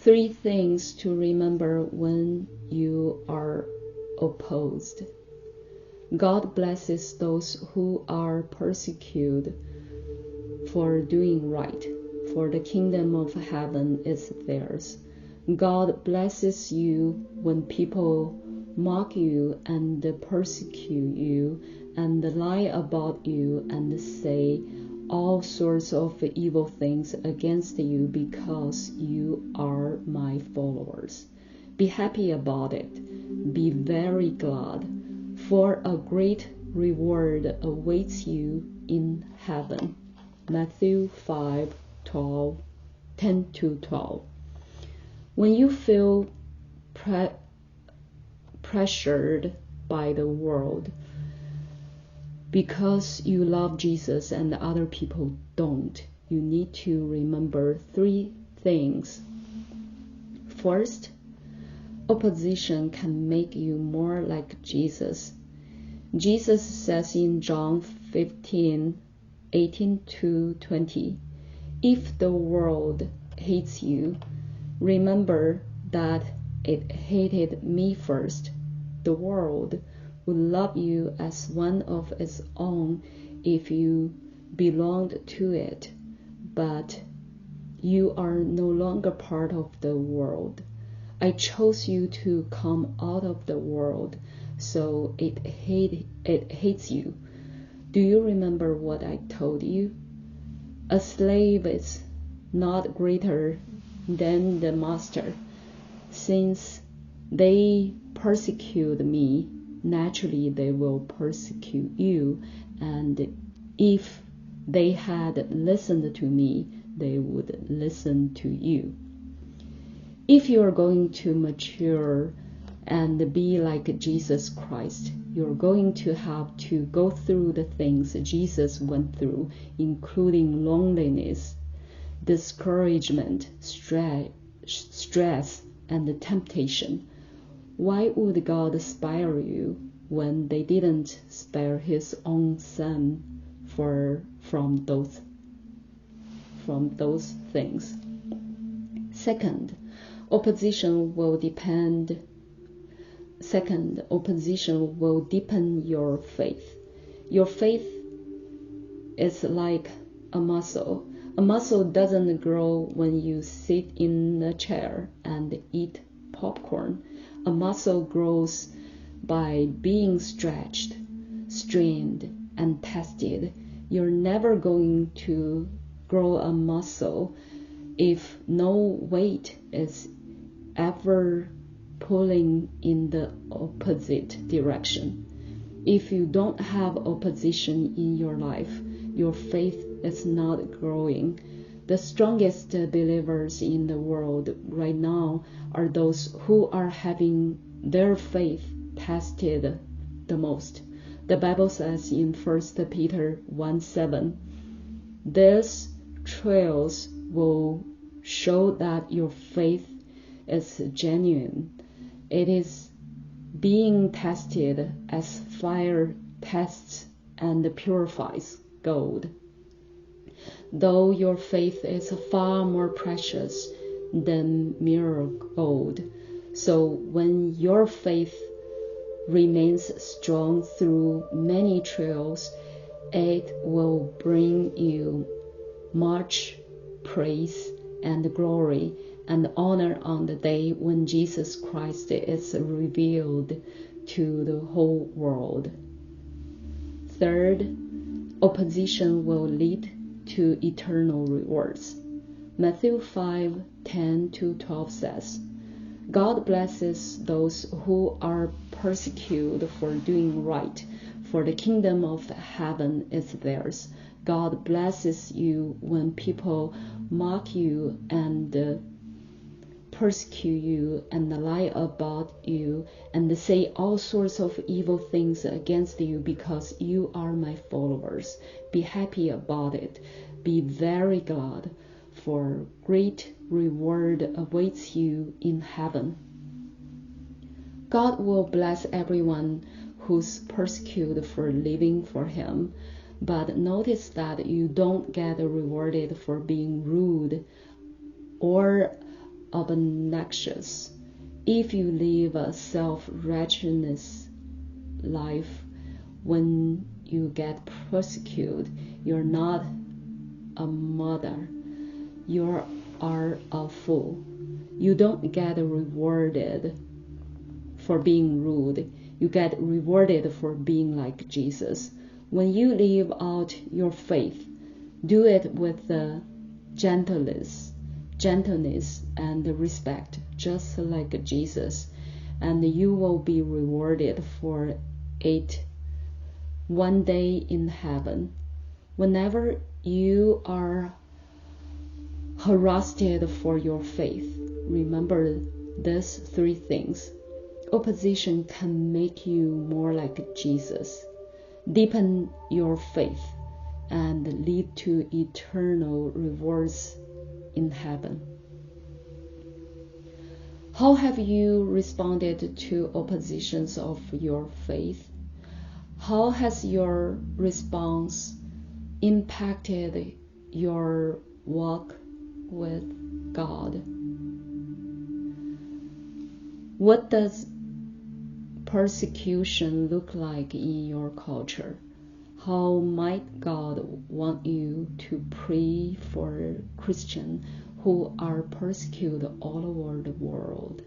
3 things to remember when you are opposed. God blesses those who are persecuted for doing right, for the kingdom of heaven is theirs. God blesses you when people mock you and persecute you and lie about you and say all sorts of evil things against you because you are my followers. Be happy about it. Be very glad, for a great reward awaits you in heaven. Matthew 5:10-12. When you feel pressured by the world because you love Jesus and other people don't, you need to remember 3 things. First, opposition can make you more like Jesus. Jesus says in John 15:18-20, if the world hates you, remember that it hated me first. The world would love you as one of its own if you belonged to it, but you are no longer part of the world. I chose you to come out of the world, so it hates you. Do you remember what I told you? A slave is not greater than the master. Since they persecute me, naturally they will persecute you, and if they had listened to me, they would listen to you. If you are going to mature and be like Jesus Christ, you're going to have to go through the things Jesus went through, including loneliness, discouragement, stress, and temptation. Why would God spare you when they didn't spare his own son from those things? Second, opposition will deepen your faith. Your faith is like a muscle. A muscle doesn't grow when you sit in a chair and eat popcorn. A muscle grows by being stretched, strained, and tested. You're never going to grow a muscle if no weight is ever pulling in the opposite direction. If you don't have opposition in your life, your faith is not growing. The strongest believers in the world right now are those who are having their faith tested the most. The Bible says in 1 Peter 1:7, these trials will show that your faith is genuine. It is being tested as fire tests and purifies gold. Though your faith is far more precious than mere gold. So when your faith remains strong through many trials, it will bring you much praise and glory and honor on the day when Jesus Christ is revealed to the whole world. Third, opposition will lead to eternal rewards. Matthew 5:10-12 says, God blesses those who are persecuted for doing right, for the kingdom of heaven is theirs. God blesses you when people mock you and persecute you and lie about you and say all sorts of evil things against you because you are my followers. Be happy about it. Be very glad, for great reward awaits you in heaven. God will bless everyone who's persecuted for living for him, but notice that you don't get rewarded for being rude or obnoxious. If you live a self-righteous life when you get persecuted, you're not a mother. You are a fool. You don't get rewarded for being rude. You get rewarded for being like Jesus. When you live out your faith, do it with gentleness and respect, just like Jesus, and you will be rewarded for it one day in heaven. Whenever you are harassed for your faith, remember these three things. Opposition can make you more like Jesus, deepen your faith, and lead to eternal rewards in heaven. How have you responded to oppositions of your faith? How has your response impacted your walk with God? What does persecution look like in your culture? How might God want you to pray for Christians who are persecuted all over the world?